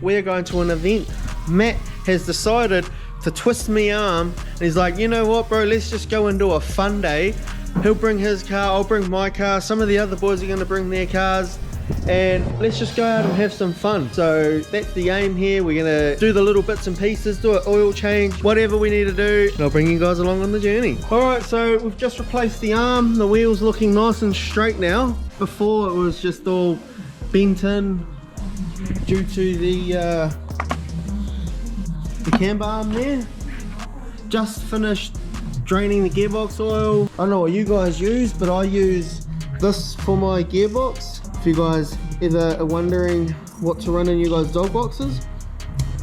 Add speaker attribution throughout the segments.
Speaker 1: We're going to an event. Matt has decided to twist me arm and he's like, you know what bro, let's just go and do a fun day. He'll bring his car, I'll bring my car, some of the other boys are going to bring their cars, and let's just go out and have some fun. So that's the aim here. We're going to do the little bits and pieces, do an oil change, whatever we need to do, and I'll bring you guys along on the journey. Alright, so we've just replaced the arm. The wheel's looking nice and straight now. Before it was just all bent in due to the camber arm there. Just finished draining the gearbox oil. I don't know what you guys use, but I use this for my gearbox. If you guys ever are wondering what to run in you guys' dog boxes,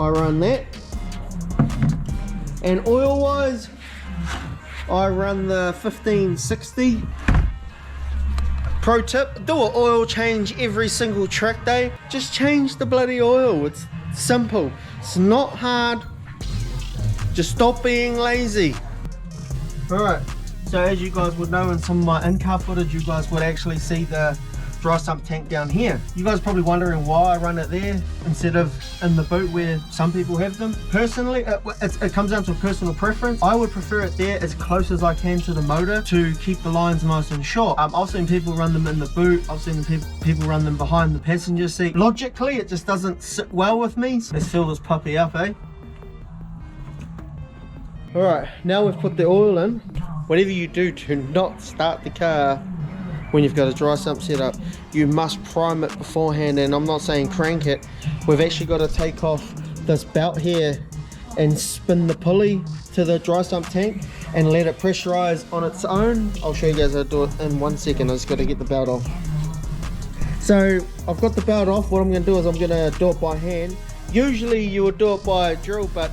Speaker 1: I run that. And oil wise, I run the 1560. Pro tip, do an oil change every single track day. Just change the bloody oil. It's simple, it's not hard. Just stop being lazy. Alright, so as you guys would know in some of my in-car footage, you guys would actually see the dry sump tank down here. You guys are probably wondering why I run it there instead of in the boot where some people have them. Personally, it comes down to a personal preference. I would prefer it there as close as I can to the motor to keep the lines nice and short. I've seen people run them in the boot. I've seen people run them behind the passenger seat. Logically, it just doesn't sit well with me. Let's fill this puppy up, eh? Alright, now we've put the oil in. Whatever you do not start the car when you've got a dry sump set up. You must prime it beforehand, and I'm not saying crank it. We've actually got to take off this belt here and spin the pulley to the dry sump tank and let it pressurize on its own. I'll show you guys how to do it in 1 second. I just got to get the belt off. So I've got the belt off. What I'm going to do is I'm going to do it by hand. Usually you would do it by drill, but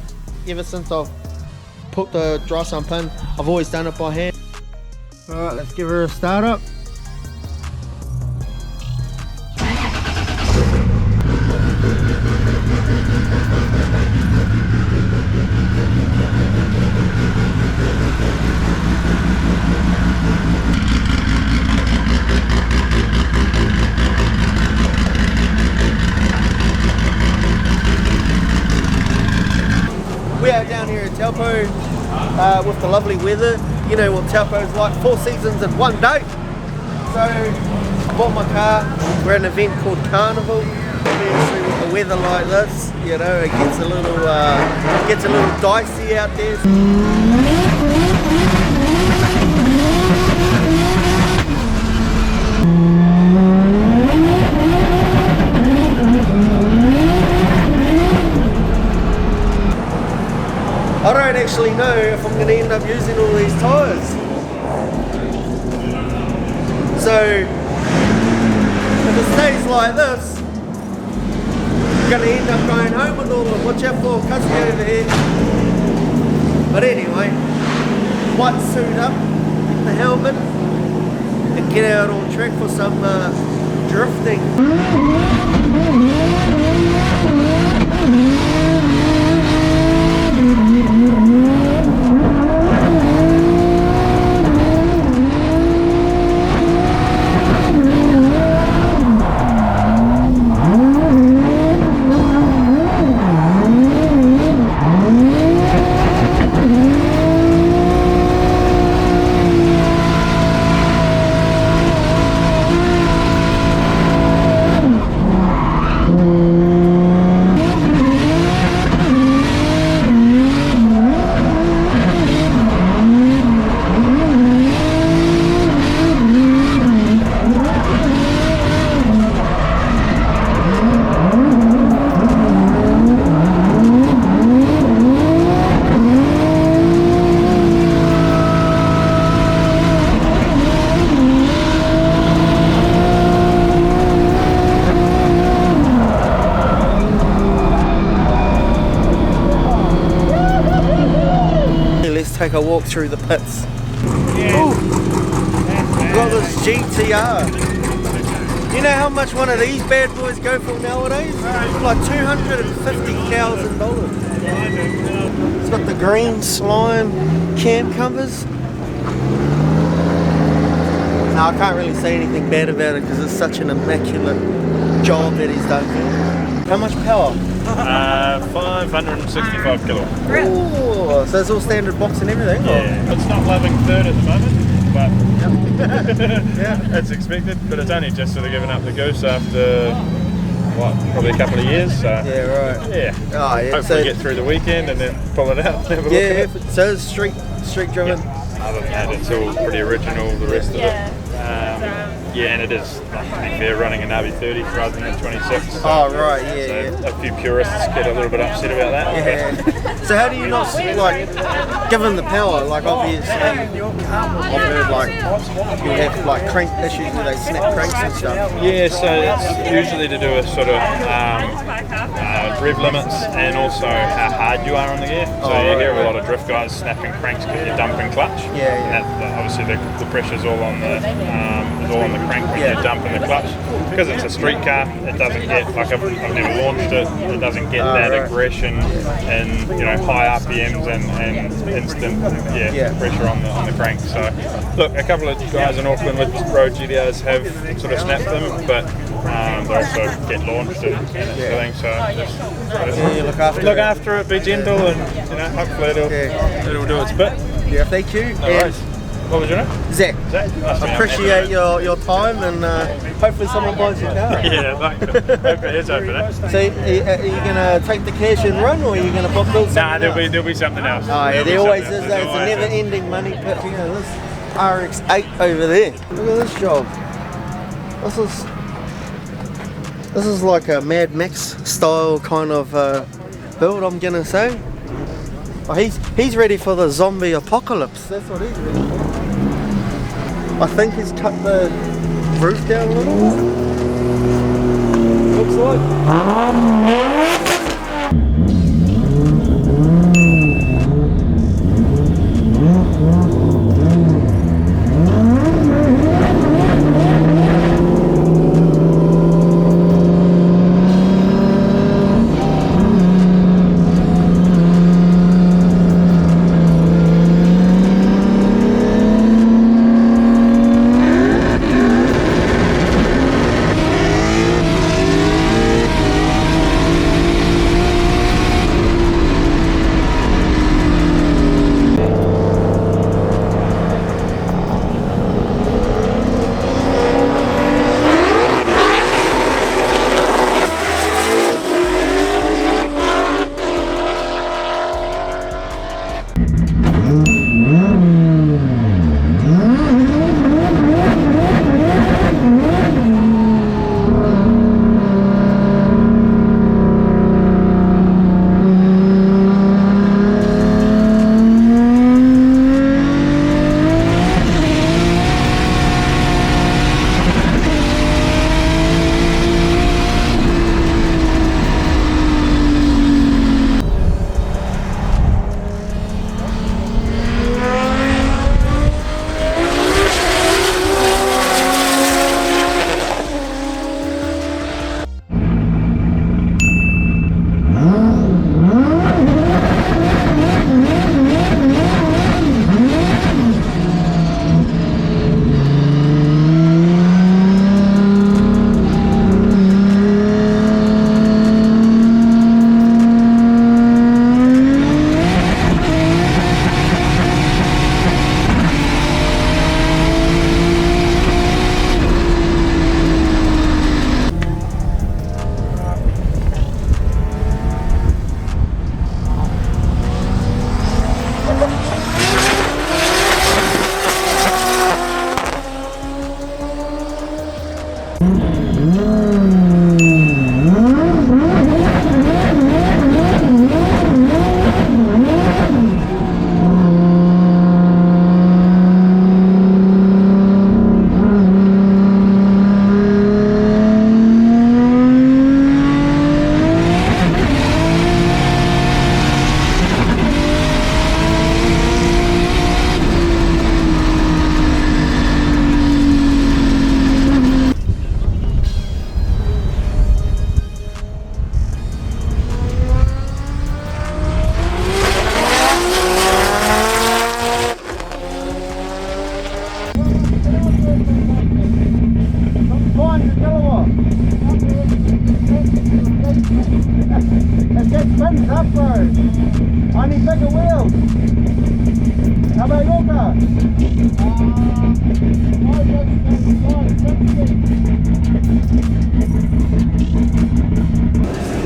Speaker 1: ever since I've put the dry sump in, I've always done it by hand. Alright, let's give her a start up. We are down here at Taupo with the lovely weather. You know what Taupo's like, 4 seasons in one day. So I bought my car. We're at an event called Carnival. Obviously with the weather like this, you know, it gets a little dicey out there. I don't actually know if I'm going to end up using all these tyres. So, if it stays like this, I'm going to end up going home with all of them. Watch out for custody over here. But anyway, white suit up, get the helmet, and get out on track for some drifting. Take a walk through the pits. Ooh, got this GTR. You know how much one of these bad boys go for nowadays? Like $250,000. It's got the green slime cam covers. Now I can't really say anything bad about it because it's such an immaculate job that he's done here. How much power?
Speaker 2: 565 kilo.
Speaker 1: Oh, so it's all standard box and everything?
Speaker 2: Yeah, it's not loving third at the moment, but
Speaker 1: Yeah.
Speaker 2: it's expected. But it's only just sort of given up the goose after what, probably a couple of years. So
Speaker 1: Yeah, right.
Speaker 2: yeah.
Speaker 1: Oh, yeah.
Speaker 2: Hopefully
Speaker 1: So,
Speaker 2: get through the weekend and then pull it out. And have a
Speaker 1: yeah,
Speaker 2: look at it.
Speaker 1: so it's street driven.
Speaker 2: Other than that, it's all pretty original. The rest of it. Yeah, and it is, like, to be fair, running an RB30 rather than a 26. So,
Speaker 1: Oh, right, yeah,
Speaker 2: so
Speaker 1: yeah.
Speaker 2: a few purists get a little bit upset about that.
Speaker 1: Yeah. So how do you not, like, given the power, like obviously, I've heard like you have like crank issues where they snap cranks and stuff.
Speaker 2: Yeah, so it's usually to do with sort of rev limits and also how hard you are on the gear. So you hear a lot of drift guys snapping cranks because you're dumping clutch.
Speaker 1: Yeah, yeah.
Speaker 2: And that, obviously the pressure's all on the crank when you're dumping the clutch. Because it's a street car, it doesn't get, like I've never launched it, it doesn't get that
Speaker 1: right.
Speaker 2: aggression and high RPMs and instant pressure on the crank. So look, a couple of guys in Auckland with road GTRs have sort of snapped them, but they also get launched and everything. So just look after it, be gentle, and hopefully it'll do its bit.
Speaker 1: Yeah, thank you.
Speaker 2: No worries. What was your name?
Speaker 1: Zach,
Speaker 2: Zach. Nice to meet you.
Speaker 1: appreciate your time and hopefully someone buys your car.
Speaker 2: Yeah, hopefully it's open.
Speaker 1: So are you going to take the cash and run, or are you going to build something
Speaker 2: Nah,
Speaker 1: else?
Speaker 2: there'll be something else.
Speaker 1: Oh yeah, there always is. It's a
Speaker 2: Always is.
Speaker 1: never-ending money pit. This RX-8 over there. Look at this job. This is like a Mad Max style kind of build, I'm gonna say. Oh, he's ready for the zombie apocalypse. That's what he's ready for. I think he's cut the roof down a little. Looks like.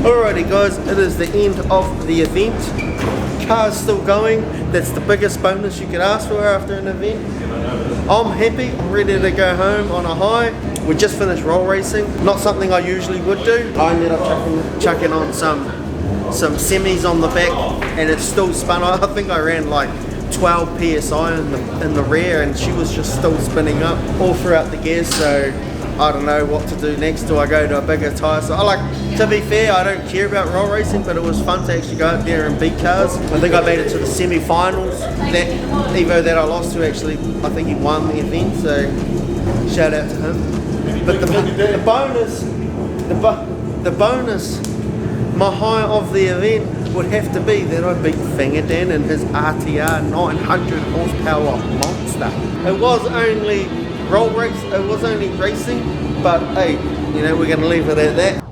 Speaker 1: Alrighty guys, it is the end of the event. Car's still going. That's the biggest bonus you could ask for after an event. I'm happy, I'm ready to go home on a high. We just finished roll racing, not something I usually would do. I ended up chucking on some semis on the back and it still spun. I think I ran like 12 psi in the rear and she was just still spinning up all throughout the gears, so I don't know what to do next. Do I go to a bigger tyre? So to be fair, I don't care about roll racing, but it was fun to actually go out there and beat cars. I think I made it to the semi-finals. That Evo that I lost to, actually, I think he won the event, so shout out to him. But the bonus, my high of the event would have to be that I beat Fingerdan in his RTR 900 horsepower monster. It was only roll race, it was only racing, but hey, you know, we're going to leave it at that.